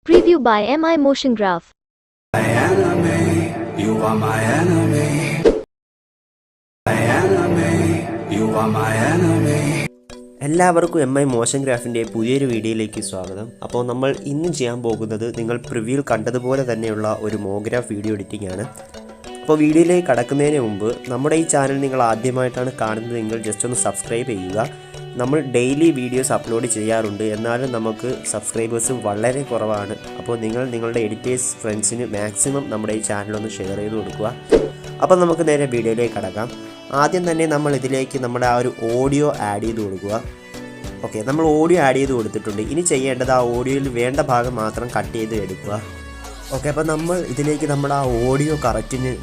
Preview by MI Motion Graph. My enemy, you are my enemy. My enemy, you are my enemy. എല്ലാവർക്കും MI motion ഗ്രാഫിൻ്റെ പുതിയൊരു വീഡിയോയിലേക്ക് സ്വാഗതം. അപ്പോൾ നമ്മൾ ഇന്ന് ചെയ്യാൻ പോകുന്നത് നിങ്ങൾ പ്രിവ്യൂവിൽ കണ്ടതുപോലെ തന്നെയുള്ള ഒരു മോഗ്രാഫ് വീഡിയോ എഡിറ്റിംഗ് ആണ്. അപ്പോൾ വീഡിയോയിലേക്ക് കടക്കുന്നതിന് മുമ്പ് നമ്മുടെ ഈ ചാനൽ നിങ്ങൾ ആദ്യമായിട്ടാണ് കാണുന്നതെങ്കിൽ ജസ്റ്റ് ഒന്ന് സബ്സ്ക്രൈബ് ചെയ്യുക. നമ്മൾ ഡെയിലി വീഡിയോസ് അപ്ലോഡ് ചെയ്യാറുണ്ട്, എന്നാലും നമുക്ക് സബ്സ്ക്രൈബേഴ്സ് വളരെ കുറവാണ്. അപ്പോൾ നിങ്ങൾ നിങ്ങളുടെ എഡിറ്റേഴ്സ് ഫ്രണ്ട്സിന് മാക്സിമം നമ്മുടെ ഈ ചാനലൊന്ന് ഷെയർ ചെയ്ത് കൊടുക്കുക. അപ്പോൾ നമുക്ക് നേരെ വീഡിയോയിലേക്ക് കടക്കാം. ആദ്യം തന്നെ നമ്മൾ ഇതിലേക്ക് നമ്മുടെ ആ ഒരു ഓഡിയോ ആഡ് ചെയ്ത് കൊടുക്കുക. ഓക്കെ, നമ്മൾ ഓഡിയോ ആഡ് ചെയ്ത് കൊടുത്തിട്ടുണ്ട്. ഇനി ചെയ്യേണ്ടത് ആ ഓഡിയോയിൽ വേണ്ട ഭാഗം മാത്രം കട്ട് ചെയ്ത് എടുക്കുക. ഓക്കെ, അപ്പോൾ നമ്മൾ ഇതിലേക്ക് നമ്മുടെ ആ ഓഡിയോ കറക്റ്റിന്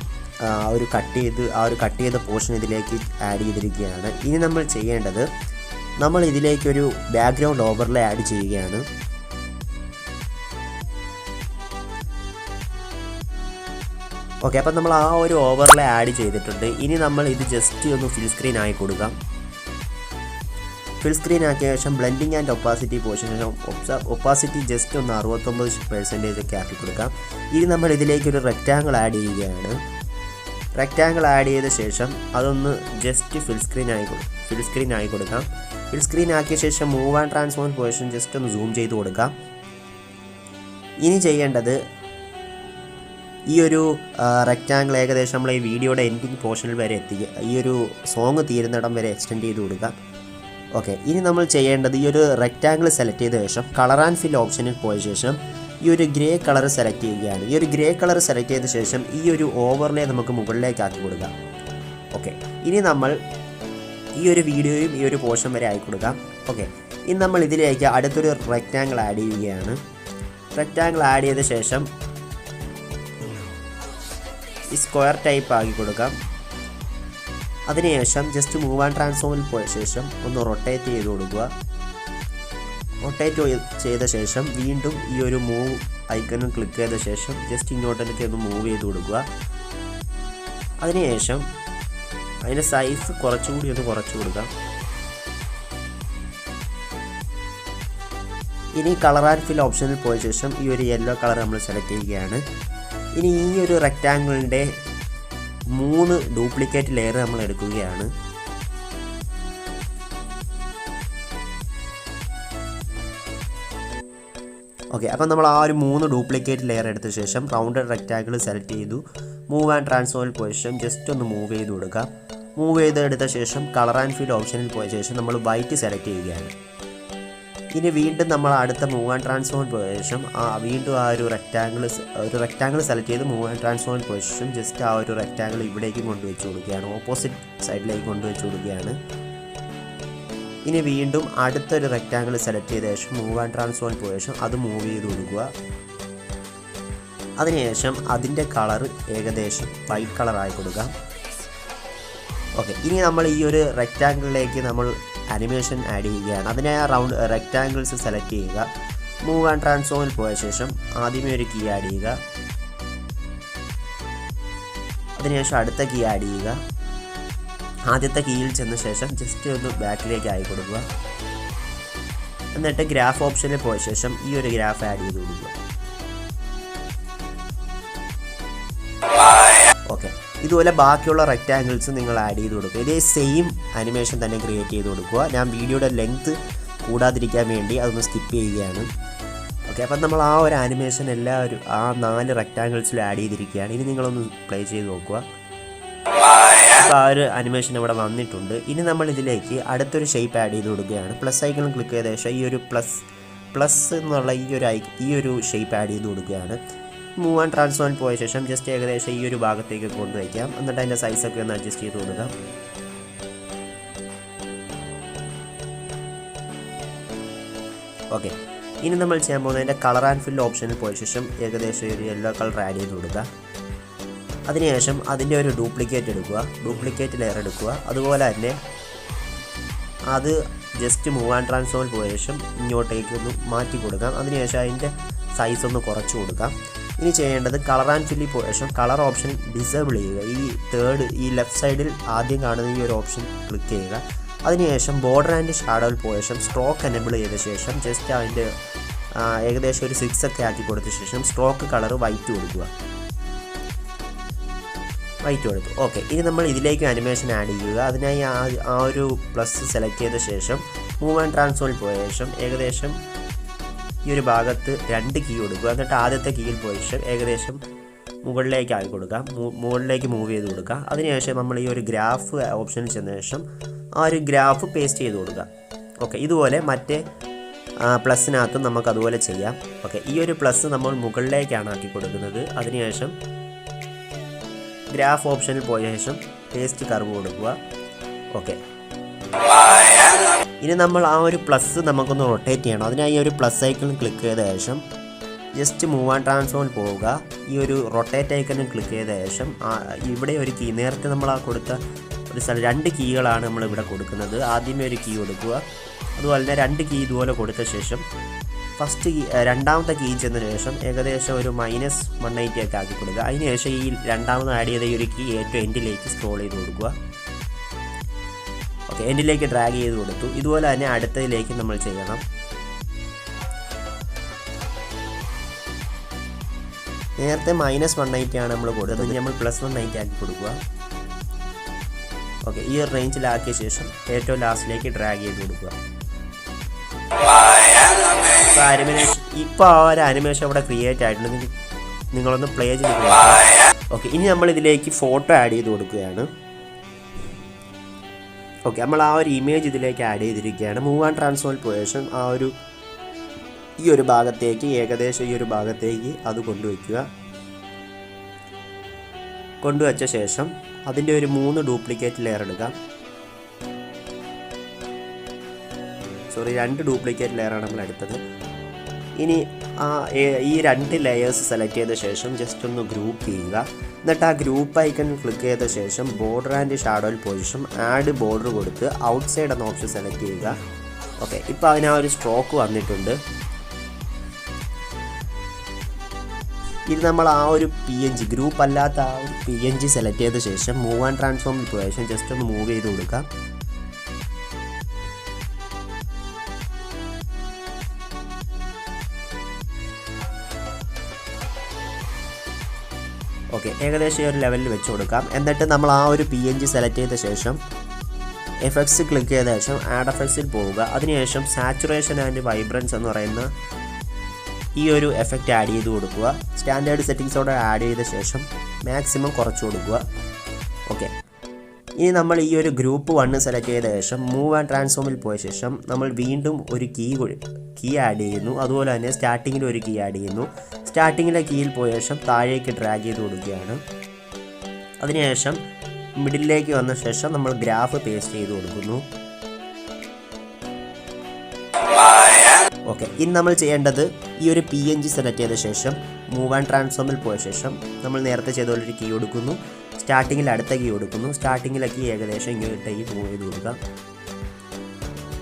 ആ ഒരു കട്ട് ചെയ്ത പോർഷൻ ഇതിലേക്ക് ആഡ് ചെയ്തിരിക്കുകയാണ്. ഇനി നമ്മൾ ചെയ്യേണ്ടത് നമ്മൾ ഇതിലേക്കൊരു ബാക്ക്ഗ്രൗണ്ട് ഓവർലേ ആഡ് ചെയ്യുകയാണ്. ഓക്കെ, അപ്പം നമ്മൾ ആ ഒരു ഓവർലേ ആഡ് ചെയ്തിട്ടുണ്ട്. ഇനി നമ്മൾ ഇത് ജസ്റ്റ് ഒന്ന് ഫിൽ സ്ക്രീൻ ആയി കൊടുക്കാം. ഫിൽ സ്ക്രീൻ ആക്കിയ ശേഷം blending and opacity portion opacity just ഒന്ന് 69% ഒക്കെ ആക്കി കൊടുക്കാം. ഇനി നമ്മൾ ഇതിലേക്കൊരു റെക്റ്റാങ്കിൾ ആഡ് ചെയ്യുകയാണ്. റെക്റ്റാങ്കിൾ ആഡ് ചെയ്ത ശേഷം അതൊന്ന് ജസ്റ്റ് ഫിൽ സ്ക്രീൻ ആയി കൊടുക്കാം. ഫിൽ സ്ക്രീൻ ആക്കിയ ശേഷം move and transform position just ഒന്ന് സൂം ചെയ്ത് കൊടുക്കാം. ഇനി ചെയ്യേണ്ടത് ഈ ഒരു റെക്റ്റാങ്കിൾ ഏകദേശം നമ്മൾ ഈ വീഡിയോയുടെ എൻഡിങ് പോർഷനിൽ വരെ ഈ ഒരു സോങ് തീരുന്നിടം വരെ എക്സ്റ്റെൻഡ് ചെയ്ത് കൊടുക്കാം. ഓക്കെ, ഇനി നമ്മൾ ചെയ്യേണ്ടത് ഈ ഒരു റെക്റ്റാങ്കിൾ സെലക്ട് ചെയ്ത ശേഷം കളർ ആൻഡ് ഫിൽ ഓപ്ഷനിൽ പോയ ശേഷം ഈ ഒരു ഗ്രേ കളർ സെലക്ട് ചെയ്യുകയാണ്. ഈ ഒരു ഗ്രേ കളർ സെലക്ട് ചെയ്ത ശേഷം ഈ ഒരു ഓവർലേ നമുക്ക് മുകളിലേക്ക് ആക്കി കൊടുക്കാം. ഓക്കെ, ഇനി നമ്മൾ ഈ ഒരു വീഡിയോയും ഈ ഒരു പോർഷൻ വരെ ആക്കി കൊടുക്കാം. ഓക്കെ, ഇനി നമ്മൾ ഇതിലേക്ക് അടുത്തൊരു റെക്റ്റാങ്കിൾ ആഡ് ചെയ്യുകയാണ്. റെക്റ്റാങ്കിൾ ആഡ് ചെയ്ത ശേഷം ഈ സ്ക്വയർ ടൈപ്പ് ആക്കി കൊടുക്കാം. അതിനുശേഷം ജസ്റ്റ് മൂവ് ആൻഡ് ട്രാൻസ്ഫോമിൽ പോയ ശേഷം ഒന്ന് റൊട്ടേറ്റ് ചെയ്ത് കൊടുക്കുക. റൊട്ടേറ്റ് ചെയ്ത ശേഷം വീണ്ടും ഈ ഒരു മൂവ് ഐക്കണിൽ ക്ലിക്ക് ചെയ്ത ശേഷം ജസ്റ്റ് ഇങ്ങോട്ടേക്ക് ഒന്ന് മൂവ് ചെയ്ത് കൊടുക്കുക. അതിനുശേഷം അതിൻ്റെ സൈസ് കുറച്ചുകൂടി ഒന്ന് കുറച്ച് കൊടുക്കാം. ഇനി കളർ ആൻഡ് ഫിൽ ഓപ്ഷനിൽ പോയ ശേഷം ഈ ഒരു യെല്ലോ കളർ നമ്മൾ സെലക്ട് ചെയ്യുകയാണ്. ഇനി ഈ ഒരു റെക്റ്റാങ്കിളിൻ്റെ 3 ഡ്യൂപ്ലിക്കേറ്റ് ലെയർ നമ്മൾ എടുക്കുകയാണ്. ഓക്കെ, അപ്പം നമ്മൾ ആ ഒരു 3 ഡ്യൂപ്ലിക്കേറ്റ് ലെയർ എടുത്ത ശേഷം റൗണ്ടഡ് റെക്റ്റാങ്കിൾ സെലക്ട് ചെയ്തു. മൂവ് ആൻഡ് ട്രാൻസ്ഫോമിൽ പോയ ശേഷം ജസ്റ്റ് ഒന്ന് മൂവ് ചെയ്ത് കൊടുക്കാം. മൂവ് ചെയ്തെടുത്ത ശേഷം കളർ ആൻഡ് ഫിൽ ഓപ്ഷനിൽ പോയ ശേഷം നമ്മൾ വൈറ്റ് സെലക്ട് ചെയ്യുകയാണ്. ഇനി വീണ്ടും നമ്മൾ അടുത്ത മൂവ് ആൻഡ് ട്രാൻസ്ഫോമിൽ പോയ ശേഷം വീണ്ടും ആ ഒരു റെക്റ്റാങ്കിൾ സെലക്ട് ചെയ്ത് മൂവ് ആൻഡ് ട്രാൻസ്ഫോമിൽ പോയ ശേഷം ജസ്റ്റ് ആ ഒരു റെക്റ്റാങ്കിൾ ഇവിടേക്ക് കൊണ്ടുവച്ച് കൊടുക്കുകയാണ്. ഓപ്പോസിറ്റ് സൈഡിലേക്ക് കൊണ്ടുവച്ച് കൊടുക്കുകയാണ്. ഇനി വീണ്ടും അടുത്തൊരു റെക്റ്റാങ്കിൾ സെലക്ട് ചെയ്ത ശേഷം മൂവ് ആൻഡ് ട്രാൻസ്ഫോമിൽ പോയ ശേഷം അത് മൂവ് ചെയ്ത് കൊടുക്കുക. അതിനുശേഷം അതിൻ്റെ കളർ ഏകദേശം വൈറ്റ് കളറായി കൊടുക്കാം. ഓക്കെ, ഇനി നമ്മൾ ഈ ഒരു റെക്റ്റാങ്കിളിലേക്ക് നമ്മൾ അനിമേഷൻ ആഡ് ചെയ്യുകയാണ്. അതിനെ റെക്റ്റാങ്കിൾസ് സെലക്ട് ചെയ്യുക. മൂവ് ആൻഡ് ട്രാൻസ്ഫോമിൽ പോയ ശേഷം ആദ്യമേ ഒരു കീ ആഡ് ചെയ്യുക. അതിനുശേഷം അടുത്ത കീ ആഡ് ചെയ്യുക. ആദ്യത്തെ കീയിൽ ചെന്ന ശേഷം ജസ്റ്റ് ഒന്ന് ബാക്കിലേക്ക് ആയി കൊടുക്കുക. എന്നിട്ട് ഗ്രാഫ് ഓപ്ഷനിൽ പോയ ശേഷം ഈ ഒരു ഗ്രാഫ് ആഡ് ചെയ്ത് കൊടുക്കുക. ഓക്കെ, ഇതുപോലെ ബാക്കിയുള്ള റെക്റ്റാങ്കിൾസ് നിങ്ങൾ ആഡ് ചെയ്ത് കൊടുക്കുക. ഇതേ സെയിം അനിമേഷൻ തന്നെ ക്രിയേറ്റ് ചെയ്ത് കൊടുക്കുക. ഞാൻ വീഡിയോയുടെ ലെങ്ത് കൂടാതിരിക്കാൻ വേണ്ടി അതൊന്ന് സ്കിപ്പ് ചെയ്യുകയാണ്. ഓക്കെ, അപ്പം നമ്മൾ ആ ഒരു ആനിമേഷൻ ആ 4 റെക്റ്റാങ്കിൾസിലും ആഡ് ചെയ്തിരിക്കുകയാണ്. ഇനി നിങ്ങളൊന്ന് പ്ലേ ചെയ്ത് നോക്കുക. അപ്പോൾ ആ ഒരു അനിമേഷൻ ഇവിടെ വന്നിട്ടുണ്ട്. ഇനി നമ്മൾ ഇതിലേക്ക് അടുത്തൊരു ഷേപ്പ് ആഡ് ചെയ്ത് കൊടുക്കുകയാണ്. പ്ലസ് ഐക്കണിൽ ക്ലിക്ക് ചെയ്ത ശേഷം ഈ ഒരു പ്ലസ് എന്നുള്ള ഈ ഒരു ഷേപ്പ് ആഡ് ചെയ്ത് കൊടുക്കുകയാണ്. മൂവ് ആൻഡ് ട്രാൻസ്ഫോമിൽ പോയ ശേഷം ജസ്റ്റ് ഏകദേശം ഈ ഒരു ഭാഗത്തേക്ക് കൊണ്ടുവയ്ക്കാം. എന്നിട്ട് അതിൻ്റെ സൈസൊക്കെ ഒന്ന് അഡ്ജസ്റ്റ് ചെയ്ത് കൊടുക്കാം. ഓക്കെ, ഇനി നമ്മൾ ചെയ്യാൻ പോകുന്നത് അതിൻ്റെ കളർ ആൻഡ് ഫിൽ ഓപ്ഷനിൽ പോയ ശേഷം ഏകദേശം ഒരു യെല്ലോ കളർ ആഡ് ചെയ്ത് കൊടുക്കുക. അതിനുശേഷം അതിൻ്റെ ഒരു ഡ്യൂപ്ലിക്കേറ്റ് ലെയർ എടുക്കുക. അതുപോലെ തന്നെ അത് ജസ്റ്റ് മൂവ് ആൻഡ് ട്രാൻസ്ഫോമിൽ പോയ ശേഷം ഇങ്ങോട്ടേക്ക് ഒന്ന് മാറ്റി കൊടുക്കാം. അതിനുശേഷം അതിൻ്റെ സൈസ് ഒന്ന് കുറച്ച് കൊടുക്കാം. ഇനി ചെയ്യേണ്ടത് കളർ ആൻഡ് ഫില്ലിൽ പോയ ശേഷം കളർ ഓപ്ഷൻ ഡിസേബിൾ ചെയ്യുക. ഈ ലെഫ്റ്റ് സൈഡിൽ ആദ്യം കാണുന്ന ഈ ഒരു ഓപ്ഷൻ ക്ലിക്ക് ചെയ്യുക. അതിനുശേഷം ബോർഡർ ആൻഡ് ഷാഡോയിൽ പോയ ശേഷം സ്ട്രോക്ക് എനേബിൾ ചെയ്ത ശേഷം ജസ്റ്റ് അതിൻ്റെ ഏകദേശം ഒരു 6 ഒക്കെ ആക്കി കൊടുത്ത ശേഷം സ്ട്രോക്ക് കളർ വൈറ്റ് കൊടുക്കുക. വൈറ്റ് കൊടുത്തു. ഓക്കെ, ഇനി നമ്മൾ ഇതിലേക്ക് അനിമേഷൻ ആഡ് ചെയ്യുക. അതിനായി ആ ഒരു പ്ലസ് സെലക്ട് ചെയ്ത ശേഷം മൂവ് ആൻഡ് ട്രാൻസ്ഫോമിൽ പോയ ശേഷം ഏകദേശം ഈ ഒരു ഭാഗത്ത് 2 കീ കൊടുക്കുക. എന്നിട്ട് ആദ്യത്തെ കീയിൽ പോയ ശേഷം ഏകദേശം മുകളിലേക്ക് ആക്കി കൊടുക്കുക, മുകളിലേക്ക് മൂവ് ചെയ്ത് കൊടുക്കുക. അതിനുശേഷം നമ്മൾ ഈ ഒരു ഗ്രാഫ് ഓപ്ഷനിൽ ചെന്ന ശേഷം ആ ഒരു ഗ്രാഫ് പേസ്റ്റ് ചെയ്ത് കൊടുക്കുക. ഓക്കെ, ഇതുപോലെ മറ്റേ പ്ലസ്സിനകത്തും നമുക്ക് അതുപോലെ ചെയ്യാം. ഓക്കെ, ഈ ഒരു പ്ലസ് നമ്മൾ മുകളിലേക്കാണ് ആക്കി കൊടുക്കുന്നത്. അതിനുശേഷം ഗ്രാഫ് ഓപ്ഷനിൽ പോയ ശേഷം പേസ്റ്റ് കർവ് കൊടുക്കുക. ഓക്കെ, ഇനി നമ്മൾ ആ ഒരു പ്ലസ് നമുക്കൊന്ന് റൊട്ടേറ്റ് ചെയ്യണം. അതിനായി ഒരു പ്ലസ് ഐക്കൺ ക്ലിക്ക് ചെയ്ത ശേഷം ജസ്റ്റ് മൂവ് ആൻഡ് ട്രാൻസ്ഫോമിൽ പോവുക. ഈ ഒരു റൊട്ടേറ്റ് ഐക്കണിൽ ക്ലിക്ക് ചെയ്ത ശേഷം ഇവിടെ ഒരു കീ, നേരത്തെ നമ്മൾ കൊടുത്ത ഒരു സ്ഥലം 2 കീകളാണ് നമ്മളിവിടെ കൊടുക്കുന്നത്. ആദ്യമേ ഒരു കീ കൊടുക്കുക. അതുപോലെ തന്നെ 2 കീ ഇതുപോലെ കൊടുത്ത ശേഷം രണ്ടാമത്തെ കീ ചെന്ന ശേഷം ഏകദേശം ഒരു -180 ഒക്കെ ആക്കി കൊടുക്കുക. അതിനുശേഷം ഈ രണ്ടാമത് ആഡ് ചെയ്ത ഈ ഒരു കീ ഏറ്റവും എൻഡിലേക്ക് സ്ക്രോൾ ചെയ്ത് കൊടുക്കുക. ഓക്കെ, എൻഡിലേക്ക് ഡ്രാഗ് ചെയ്ത് കൊടുത്തു. ഇതുപോലെ തന്നെ അടുത്തതിലേക്ക് നമ്മൾ ചെയ്യണം. നേരത്തെ -180 ആണ് നമ്മൾ കൊടുത്തത്, നമ്മൾ +180 ആക്കി കൊടുക്കുക. ഓക്കെ, ഈ ഒരു റേഞ്ചിലാക്കിയ ശേഷം ഏറ്റവും ലാസ്റ്റിലേക്ക് ഡ്രാഗ് ചെയ്ത് കൊടുക്കുക. ഇപ്പോൾ ആ ഒരു അനിമേഷൻ അവിടെ ക്രിയേറ്റ് ആയിട്ടുണ്ട്. നിങ്ങളൊന്ന് പ്ലേ ചെയ്ത് കൊടുക്കുക. ഓക്കെ, ഇനി നമ്മൾ ഇതിലേക്ക് ഫോട്ടോ ആഡ് ചെയ്ത് കൊടുക്കുകയാണ്. ഓക്കെ, നമ്മൾ ആ ഒരു ഇമേജ് ഇതിലേക്ക് ആഡ് ചെയ്തിരിക്കുകയാണ്. മൂവ് ആൻഡ് ട്രാൻസ്ഫോമിൽ പോയ ശേഷം ഈ ഒരു ഭാഗത്തേക്ക്, ഏകദേശം ഈ ഒരു ഭാഗത്തേക്ക് അത് കൊണ്ടുവച്ച ശേഷം അതിൻ്റെ ഒരു 3 ഡ്യൂപ്ലിക്കേറ്റ് ലെയർ എടുക്കാം. 2 ഡ്യൂപ്ലിക്കേറ്റ് ലെയറാണ് നമ്മൾ എടുത്തത്. ഇനി ഈ 2 ലെയേഴ്സ് സെലക്ട് ചെയ്ത ശേഷം ജസ്റ്റ് ഒന്ന് ഗ്രൂപ്പ് ചെയ്യുക. എന്നിട്ട് ആ ഗ്രൂപ്പ് ഐക്കൺ ക്ലിക്ക് ചെയ്ത ശേഷം ബോർഡർ ആൻഡ് ഷാഡോയിൽ പോയ ശേഷം ആഡ് ബോർഡർ കൊടുത്ത് ഔട്ട് സൈഡ് എന്ന ഓപ്ഷൻ സെലക്ട് ചെയ്യുക. ഓക്കെ, ഇപ്പോൾ അതിന് ആ ഒരു സ്ട്രോക്ക് വന്നിട്ടുണ്ട്. ഇത് നമ്മൾ ആ ഒരു PNG ഗ്രൂപ്പ് അല്ലാത്ത ആ ഒരു PNG സെലക്ട് ചെയ്ത ശേഷം മൂവ് ആൻഡ് ട്രാൻസ്ഫോമിൽ പോയ ശേഷം ജസ്റ്റ് ഒന്ന് മൂവ് ചെയ്ത് കൊടുക്കാം. ഓക്കെ, ഏകദേശം ഈ ഒരു ലെവലിൽ വെച്ച് കൊടുക്കാം. എന്നിട്ട് നമ്മൾ ആ ഒരു PNG സെലക്ട് ചെയ്ത ശേഷം എഫക്ട്സ് ക്ലിക്ക് ചെയ്ത ശേഷം ആഡ് എഫക്ട്സിൽ പോവുക. അതിനുശേഷം സാച്ചുറേഷൻ ആൻഡ് വൈബ്രൻസ് എന്ന് പറയുന്ന ഈ ഒരു എഫക്റ്റ് ആഡ് ചെയ്ത് കൊടുക്കുക. സ്റ്റാൻഡേർഡ് സെറ്റിങ്സോടെ ആഡ് ചെയ്ത ശേഷം മാക്സിമം കുറച്ച് കൊടുക്കുക. ഓക്കെ, ഇനി നമ്മൾ ഈ ഒരു ഗ്രൂപ്പ് 1 സെലക്ട് ചെയ്ത ശേഷം മൂവ് ആൻഡ് ട്രാൻസ്ഫോമിൽ പോയ ശേഷം നമ്മൾ വീണ്ടും ഒരു കീ ആഡ് ചെയ്യുന്നു. അതുപോലെ തന്നെ സ്റ്റാർട്ടിങ്ങിൽ ഒരു കീ ആഡ് ചെയ്യുന്നു. സ്റ്റാർട്ടിങ്ങിലെ കീയിൽ പോയ ശേഷം താഴേക്ക് ഡ്രാഗ് ചെയ്ത് കൊടുക്കുകയാണ്. അതിനുശേഷം മിഡിലേക്ക് വന്ന ശേഷം നമ്മൾ ഗ്രാഫ് പേസ്റ്റ് ചെയ്ത് കൊടുക്കുന്നു. ഓക്കെ, ഇനി നമ്മൾ ചെയ്യേണ്ടത് ഈ ഒരു PNG സെലക്ട് ചെയ്ത ശേഷം മൂവ് ആൻഡ് ട്രാൻസ്ഫോമിൽ പോയ ശേഷം നമ്മൾ നേരത്തെ ചെയ്ത പോലെ ഒരു കീ കൊടുക്കുന്നു. സ്റ്റാർട്ടിങ്ങിൽ അടുത്ത കീ കൊടുക്കുന്നു. സ്റ്റാർട്ടിങ്ങിലെ കീ ഏകദേശം ഇങ്ങോട്ടേക്ക് മൂവ് ചെയ്ത് കൊടുക്കുക.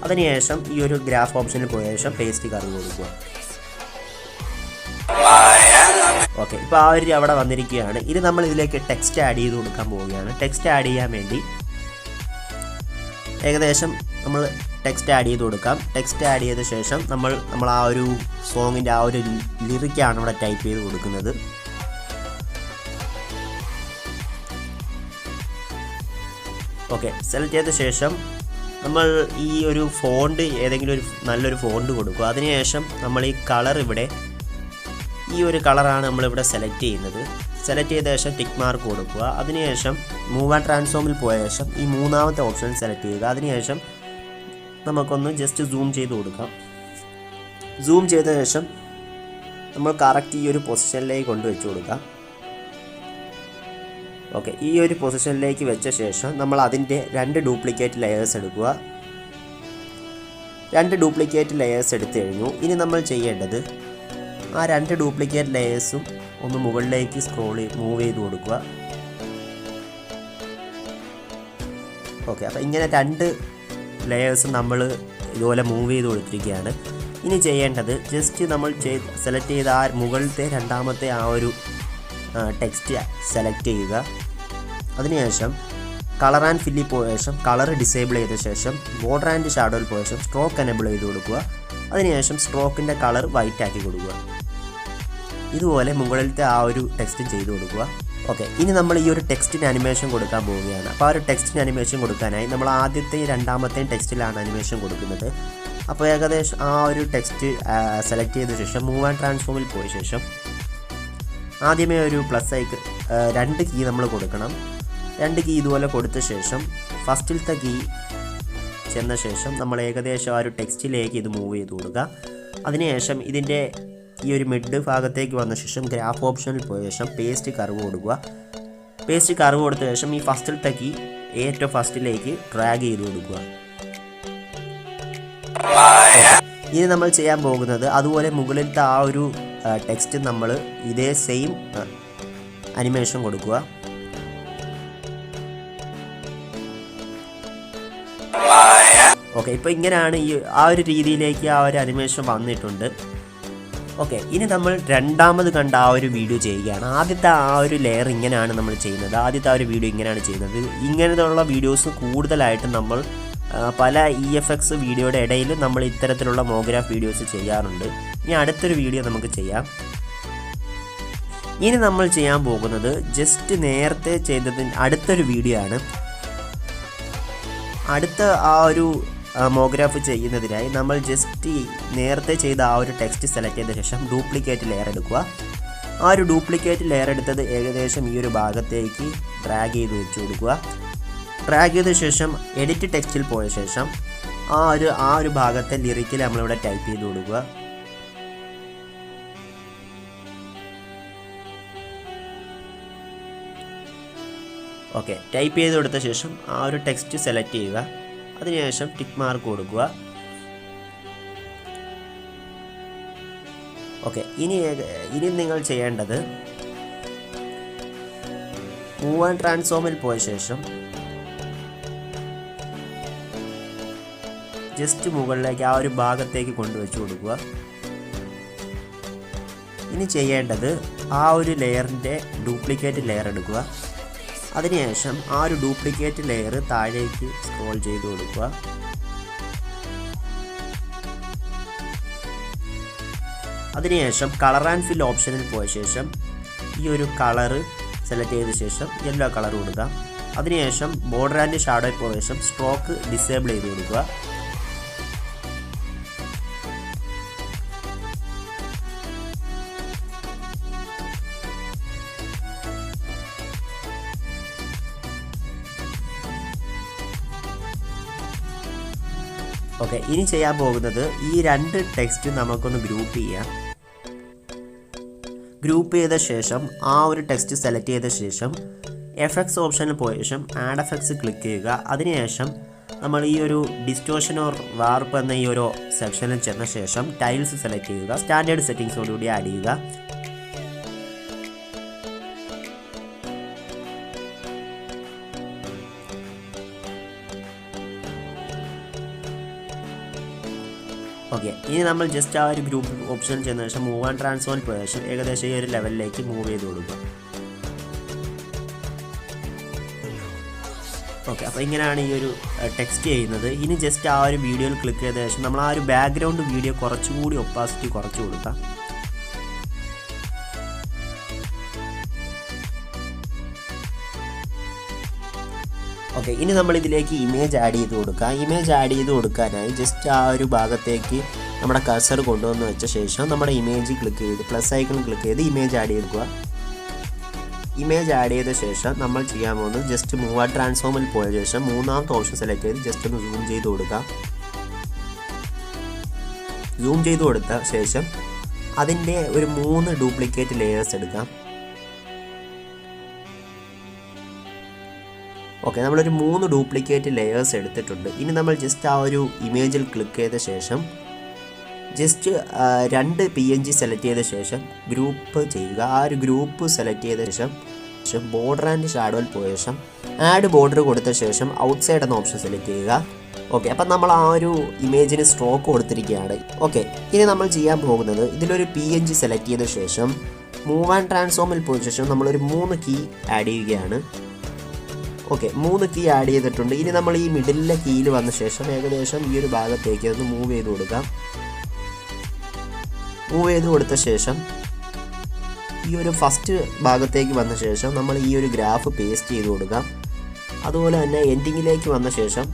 അതിനുശേഷം ഈ ഒരു ഗ്രാഫ് ഓപ്ഷനിൽ പോയ ശേഷം പേസ്റ്റ് കർവ് കൊടുക്കുക. ഓക്കെ, ഇപ്പോൾ ആ ഒരു അവിടെ വന്നിരിക്കുകയാണ്. ഇനി നമ്മൾ ഇതിലേക്ക് ടെക്സ്റ്റ് ആഡ് ചെയ്ത് കൊടുക്കാൻ പോവുകയാണ്. ടെക്സ്റ്റ് ആഡ് ചെയ്യാൻ വേണ്ടി ഏകദേശം നമ്മൾ ടെക്സ്റ്റ് ആഡ് ചെയ്ത് കൊടുക്കാം. ടെക്സ്റ്റ് ആഡ് ചെയ്ത ശേഷം നമ്മൾ ആ ഒരു സോങ്ങിൻ്റെ ആ ഒരു ലിറിക്കാണ് ഇവിടെ ടൈപ്പ് ചെയ്ത് കൊടുക്കുന്നത്. ഓക്കെ, സെലക്ട് ചെയ്ത ശേഷം നമ്മൾ ഈ ഒരു ഫോണ്ട് ഏതെങ്കിലും ഒരു നല്ലൊരു ഫോണ്ട് കൊടുക്കുക. അതിനുശേഷം നമ്മൾ ഈ കളർ ഇവിടെ ഈ ഒരു കളറാണ് നമ്മളിവിടെ സെലക്ട് ചെയ്യുന്നത്. സെലക്ട് ചെയ്ത ശേഷം ടിക്ക് മാർക്ക് കൊടുക്കുക. അതിനുശേഷം മൂവ് ആൻഡ് ട്രാൻസ്ഫോമിൽ പോയ ശേഷം ഈ 3ാമത്തെ ഓപ്ഷൻ സെലക്ട് ചെയ്യുക. അതിനുശേഷം നമുക്കൊന്ന് ജസ്റ്റ് സൂം ചെയ്ത് കൊടുക്കാം. സൂം ചെയ്ത ശേഷം നമ്മൾ കറക്റ്റ് ഈ ഒരു പൊസിഷനിലേക്ക് കൊണ്ടുവച്ച് കൊടുക്കാം. ഓക്കെ, ഈ ഒരു പൊസിഷനിലേക്ക് വെച്ച ശേഷം നമ്മൾ അതിൻ്റെ 2 ഡ്യൂപ്ലിക്കേറ്റ് ലെയേഴ്സ് എടുക്കുക. 2 ഡ്യൂപ്ലിക്കേറ്റ് ലെയേഴ്സ് എടുത്തു കഴിഞ്ഞു. ഇനി നമ്മൾ ചെയ്യേണ്ടത് ആ 2 ഡ്യൂപ്ലിക്കേറ്റ് ലെയേഴ്സും ഒന്ന് മുകളിലേക്ക് മൂവ് ചെയ്ത് കൊടുക്കുക. ഓക്കെ, അപ്പോൾ ഇങ്ങനെ 2 ലെയേഴ്സും നമ്മൾ ഇതുപോലെ മൂവ് ചെയ്ത് കൊടുത്തിരിക്കുകയാണ്. ഇനി ചെയ്യേണ്ടത് ജസ്റ്റ് നമ്മൾ സെലക്ട് ചെയ്ത ആ മുകളിലത്തെ 2ാമത്തെ ആ ഒരു ടെക്സ്റ്റ് സെലക്ട് ചെയ്യുക. അതിനുശേഷം കളർ ആൻഡ് ഫില്ലിൽ പോയ ശേഷം കളർ ഡിസേബിൾ ചെയ്ത ശേഷം ബോർഡർ ആൻഡ് ഷാഡോയിൽ പോയ ശേഷം സ്ട്രോക്ക് എനേബിൾ ചെയ്ത് കൊടുക്കുക. അതിനുശേഷം സ്ട്രോക്കിൻ്റെ കളർ വൈറ്റ് ആക്കി കൊടുക്കുക. ഇതുപോലെ മുകളിലത്തെ ആ ഒരു ടെക്സ്റ്റ് ചെയ്ത് കൊടുക്കുക. ഓക്കെ, ഇനി നമ്മൾ ഈ ഒരു ടെക്സ്റ്റിന് അനിമേഷൻ കൊടുക്കാൻ പോവുകയാണ്. അപ്പോൾ ആ ഒരു ടെക്സ്റ്റിന് അനിമേഷൻ കൊടുക്കാനായി നമ്മൾ ആദ്യത്തെയും രണ്ടാമത്തെയും ടെക്സ്റ്റിലാണ് അനിമേഷൻ കൊടുക്കുന്നത്. അപ്പോൾ ഏകദേശം ആ ഒരു ടെക്സ്റ്റ് സെലക്ട് ചെയ്ത ശേഷം മൂവ് ആൻഡ് ട്രാൻസ്ഫോമിൽ പോയ ശേഷം ആദ്യമേ ഒരു പ്ലസ് ഐക്കൺ 2 കീ നമ്മൾ കൊടുക്കണം. 2 കീ ഇതുപോലെ കൊടുത്ത ശേഷം ഫസ്റ്റിലത്തെ കീ ചെന്ന ശേഷം നമ്മൾ ഏകദേശം ആ ഒരു ടെക്സ്റ്റിലേക്ക് ഇത് മൂവ് ചെയ്ത് കൊടുക്കുക. അതിനുശേഷം ഇതിൻ്റെ ഈ ഒരു മിഡ് ഭാഗത്തേക്ക് വന്ന ശേഷം ഗ്രാഫ് ഓപ്ഷനിൽ പോയ ശേഷം പേസ്റ്റ് കർവ് കൊടുക്കുക. പേസ്റ്റ് കർവ് കൊടുത്ത ശേഷം ഈ ഫസ്റ്റിലത്തെ കീ ഏറ്റവും ഫസ്റ്റിലേക്ക് ഡ്രാഗ് ചെയ്ത് കൊടുക്കുക. ഇനി നമ്മൾ ചെയ്യാൻ പോകുന്നത് അതുപോലെ മുകളിലത്തെ ആ ഒരു ടെക്സ്റ്റ് നമ്മൾ ഇതേ സെയിം അനിമേഷൻ കൊടുക്കുക. ഓക്കെ, ഇപ്പോൾ ഇങ്ങനെയാണ് ആ ഒരു രീതിയിലേക്ക് ആ ഒരു അനിമേഷൻ വന്നിട്ടുണ്ട്. ഓക്കെ, ഇനി നമ്മൾ രണ്ടാമത് കണ്ട ആ ഒരു വീഡിയോ ചെയ്യുകയാണ്. ആദ്യത്തെ ആ ഒരു ലെയർ ഇങ്ങനെയാണ് നമ്മൾ ചെയ്യുന്നത്. ആദ്യത്തെ ആ ഒരു വീഡിയോ ഇങ്ങനെയാണ് ചെയ്യുന്നത്. ഇങ്ങനെയുള്ള വീഡിയോസ് കൂടുതലായിട്ടും നമ്മൾ പല EFX വീഡിയോയുടെ ഇടയിൽ നമ്മൾ ഇത്തരത്തിലുള്ള മോഗ്രാഫ് വീഡിയോസ് ചെയ്യാറുണ്ട്. ഇനി അടുത്തൊരു വീഡിയോ നമുക്ക് ചെയ്യാം. ഇനി നമ്മൾ ചെയ്യാൻ പോകുന്നത് ജസ്റ്റ് നേരത്തെ ചെയ്തതിന് അടുത്തൊരു വീഡിയോ ആണ്. അടുത്ത ആ ഒരു മോഗ്രാഫ് ചെയ്യുന്നതിനായി നമ്മൾ ജസ്റ്റ് നേരത്തെ ചെയ്ത ആ ഒരു ടെക്സ്റ്റ് സെലക്ട് ചെയ്ത ശേഷം ഡ്യൂപ്ലിക്കേറ്റ് ലെയർ എടുക്കുക. ആ ഒരു ഡ്യൂപ്ലിക്കേറ്റ് ലെയർ എടുത്തത് ഏകദേശം ഈ ഒരു ഭാഗത്തേക്ക് ഡ്രാഗ് ചെയ്ത് വെച്ച് കൊടുക്കുക. ഡ്രാഗ് ചെയ്ത ശേഷം എഡിറ്റ് ടെക്സ്റ്റിൽ പോയ ശേഷം ആ ഒരു ഭാഗത്തെ ലിറിക്കിൽ നമ്മളിവിടെ ടൈപ്പ് ചെയ്ത് കൊടുക്കുക. ഓക്കെ, ടൈപ്പ് ചെയ്ത് കൊടുത്ത ശേഷം ആ ഒരു ടെക്സ്റ്റ് സെലക്ട് ചെയ്യുക. അതിനുശേഷം ടിക്ക് മാർക്ക് കൊടുക്കുക. ഓക്കെ, ഇനി നിങ്ങൾ ചെയ്യേണ്ടത് മൂവ് ആൻഡ് ട്രാൻസ്ഫോമിൽ പോയ ശേഷം ജസ്റ്റ് മുകളിലേക്ക് ആ ഒരു ഭാഗത്തേക്ക് കൊണ്ടുവച്ച് കൊടുക്കുക. ഇനി ചെയ്യേണ്ടത് ആ ഒരു ലെയറിൻ്റെ ഡ്യൂപ്ലിക്കേറ്റ് ലെയർ എടുക്കുക. അതിനുശേഷം ആ ഒരു ഡ്യൂപ്ലിക്കേറ്റ് ലെയർ താഴേക്ക് സ്ക്രോൾ ചെയ്ത് കൊടുക്കുക. അതിനുശേഷം കളർ ആൻഡ് ഫിൽ ഓപ്ഷനിൽ പോയ ശേഷം ഈ ഒരു കളറ് സെലക്ട് ചെയ്ത ശേഷം യെല്ലോ കളർ കൊടുക്കുക. അതിനുശേഷം ബോർഡർ ആൻഡ് ഷാഡോയിൽ പോയ ശേഷം സ്ട്രോക്ക് ഡിസേബിൾ ചെയ്ത് കൊടുക്കുക. ഓക്കെ, ഇനി ചെയ്യാൻ പോകുന്നത് ഈ 2 ടെക്സ്റ്റ് നമുക്കൊന്ന് ഗ്രൂപ്പ് ചെയ്യാം. ഗ്രൂപ്പ് ചെയ്ത ശേഷം ആ ഒരു ടെക്സ്റ്റ് സെലക്ട് ചെയ്ത ശേഷം എഫക്ട്സ് ഓപ്ഷനിൽ പോയ ശേഷം ആഡ് എഫക്ട്സ് ക്ലിക്ക് ചെയ്യുക. അതിനുശേഷം നമ്മൾ ഈ ഒരു ഡിസ്റ്റോഷൻ ഓർ വാർപ്പ് എന്ന ഈ ഒരു സെക്ഷനിൽ ചെന്ന ശേഷം ടൈൽസ് സെലക്ട് ചെയ്യുക. സ്റ്റാൻഡേർഡ് സെറ്റിംഗ്സോടുകൂടി ആഡ് ചെയ്യുക. ഓക്കെ, ഇനി നമ്മൾ ജസ്റ്റ് ആ ഒരു ഗ്രൂപ്പ് ഓപ്ഷൻ ചെയ്യുന്ന ശേഷം മൂവ് ആൻഡ് ട്രാൻസ്ഫോമിൽ പോയ ശേഷം ഏകദേശം ഈ ഒരു ലെവലിലേക്ക് മൂവ് ചെയ്ത് കൊടുക്കുക. ഓക്കെ, അപ്പോൾ ഇങ്ങനെയാണ് ഈ ഒരു ടെക്സ്റ്റ് ചെയ്യുന്നത്. ഇനി ജസ്റ്റ് ആ ഒരു വീഡിയോയിൽ ക്ലിക്ക് ചെയ്ത ശേഷം നമ്മൾ ആ ഒരു ബാക്ക്ഗ്രൗണ്ട് വീഡിയോ കുറച്ചുകൂടി ഒപ്പാസിറ്റി കുറച്ച് കൊടുക്കാം. ഓക്കെ, ഇനി നമ്മൾ ഇതിലേക്ക് ഇമേജ് ആഡ് ചെയ്ത് കൊടുക്കുക. ഇമേജ് ആഡ് ചെയ്ത് കൊടുക്കാനായി ജസ്റ്റ് ആ ഒരു ഭാഗത്തേക്ക് നമ്മുടെ കഴ്സർ കൊണ്ടുവന്ന് വെച്ച ശേഷം നമ്മുടെ ഇമേജ് ക്ലിക്ക് ചെയ്ത് പ്ലസ് ഐക്കൺ ക്ലിക്ക് ചെയ്ത് ഇമേജ് ആഡ് ചെയ്തെടുക്കുക. ഇമേജ് ആഡ് ചെയ്ത ശേഷം നമ്മൾ ചെയ്യാൻ പോകുന്നത് ജസ്റ്റ് മൂവ് ആൻഡ് ട്രാൻസ്ഫോമിൽ പോയ ശേഷം മൂന്നാമത്തെ ഓപ്ഷൻ സെലക്ട് ചെയ്ത് ജസ്റ്റ് ഒന്ന് സൂം ചെയ്ത് കൊടുക്കുക. സൂം ചെയ്ത് കൊടുത്ത ശേഷം അതിൻ്റെ ഒരു 3 ഡ്യൂപ്ലിക്കേറ്റ് ലെയേഴ്സ് എടുക്കാം. ഓക്കെ, നമ്മളൊരു 3 ഡ്യൂപ്ലിക്കേറ്റ് ലെയേഴ്സ് എടുത്തിട്ടുണ്ട്. ഇനി നമ്മൾ ജസ്റ്റ് ആ ഒരു ഇമേജിൽ ക്ലിക്ക് ചെയ്ത ശേഷം ജസ്റ്റ് 2 PNG സെലക്ട് ചെയ്ത ശേഷം ഗ്രൂപ്പ് ചെയ്യുക. ആ ഒരു ഗ്രൂപ്പ് സെലക്ട് ചെയ്ത ശേഷം ബോർഡർ ആൻഡ് ഷാഡോയിൽ പോയ ശേഷം ആഡ് ബോർഡർ കൊടുത്ത ശേഷം ഔട്ട് സൈഡ് എന്ന ഓപ്ഷൻ സെലക്ട് ചെയ്യുക. ഓക്കെ, അപ്പം നമ്മൾ ആ ഒരു ഇമേജിന് സ്ട്രോക്ക് കൊടുത്തിരിക്കുകയാണ്. ഓക്കെ, ഇനി നമ്മൾ ചെയ്യാൻ പോകുന്നത് ഇതിലൊരു PNG സെലക്ട് ചെയ്ത ശേഷം മൂവ് ആൻഡ് ട്രാൻസ്ഫോമിൽ പോയ ശേഷം നമ്മളൊരു 3 കീ ആഡ് ചെയ്യുകയാണ്. ഓക്കെ, 3 കീ ആഡ് ചെയ്തിട്ടുണ്ട്. ഇനി നമ്മൾ ഈ മിഡിലെ കീയിൽ വന്ന ശേഷം ഏകദേശം ഈ ഒരു ഭാഗത്തേക്ക് ഒന്ന് മൂവ് ചെയ്ത് കൊടുക്കാം. മൂവ് ചെയ്ത് കൊടുത്ത ശേഷം ഈ ഒരു ഫസ്റ്റ് ഭാഗത്തേക്ക് വന്ന ശേഷം നമ്മൾ ഈ ഒരു ഗ്രാഫ് പേസ്റ്റ് ചെയ്ത് കൊടുക്കാം. അതുപോലെ തന്നെ എൻഡിങ്ങിലേക്ക് വന്ന ശേഷം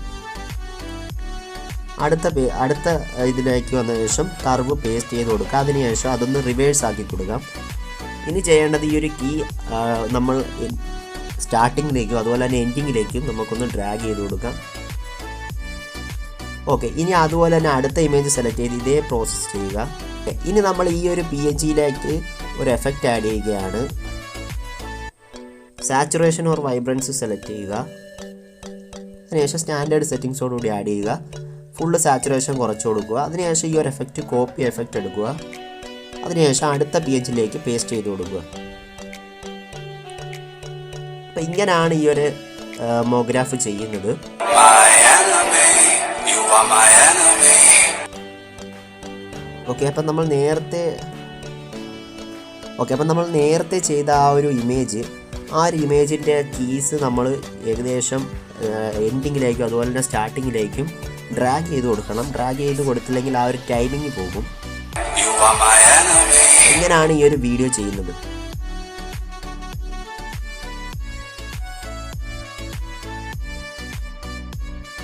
അടുത്ത ഇതിലേക്ക് വന്ന ശേഷം കർവ് പേസ്റ്റ് ചെയ്ത് കൊടുക്കുക. അതിനുശേഷം അതൊന്ന് റിവേഴ്സ് ആക്കി കൊടുക്കാം. ഇനി ചെയ്യേണ്ടത് ഈ ഒരു കീ നമ്മൾ സ്റ്റാർട്ടിങ്ങിലേക്കും അതുപോലെ തന്നെ എൻഡിങ്ങിലേക്കും നമുക്കൊന്ന് ഡ്രാഗ് ചെയ്ത് കൊടുക്കാം. ഓക്കെ, ഇനി അതുപോലെ തന്നെ അടുത്ത ഇമേജ് സെലക്ട് ചെയ്ത് ഇതേ പ്രോസസ്സ് ചെയ്യുക. ഇനി നമ്മൾ ഈ ഒരു PNGയിലേക്ക് ഒരു എഫക്റ്റ് ആഡ് ചെയ്യുകയാണ്. സാച്ചുറേഷൻ ഓർ വൈബ്രൻസ് സെലക്ട് ചെയ്യുക. അതിനുശേഷം സ്റ്റാൻഡേർഡ് സെറ്റിങ്സോടുകൂടി ആഡ് ചെയ്യുക. ഫുള്ള് സാച്ചുറേഷൻ കുറച്ച് കൊടുക്കുക. അതിനുശേഷം ഈ ഒരു എഫക്റ്റ് കോപ്പി എഫക്റ്റ് എടുക്കുക. അതിനുശേഷം അടുത്ത PNGയിലേക്ക് പേസ്റ്റ് ചെയ്ത് കൊടുക്കുക. അപ്പം ഇങ്ങനെയാണ് ഈ ഒരു മോഗ്രാഫ് ചെയ്യുന്നത്. ഓക്കെ, അപ്പം നമ്മൾ നേരത്തെ ചെയ്ത ആ ഒരു ഇമേജിൻ്റെ കീസ് നമ്മൾ ഏകദേശം എൻഡിങ്ങിലേക്കും അതുപോലെ തന്നെ സ്റ്റാർട്ടിങ്ങിലേക്കും ഡ്രാഗ് ചെയ്ത് കൊടുക്കണം. ഡ്രാഗ് ചെയ്ത് കൊടുത്തില്ലെങ്കിൽ ആ ഒരു ടൈമിങ് പോകും. ഇങ്ങനെയാണ് ഈ ഒരു വീഡിയോ ചെയ്യുന്നത്.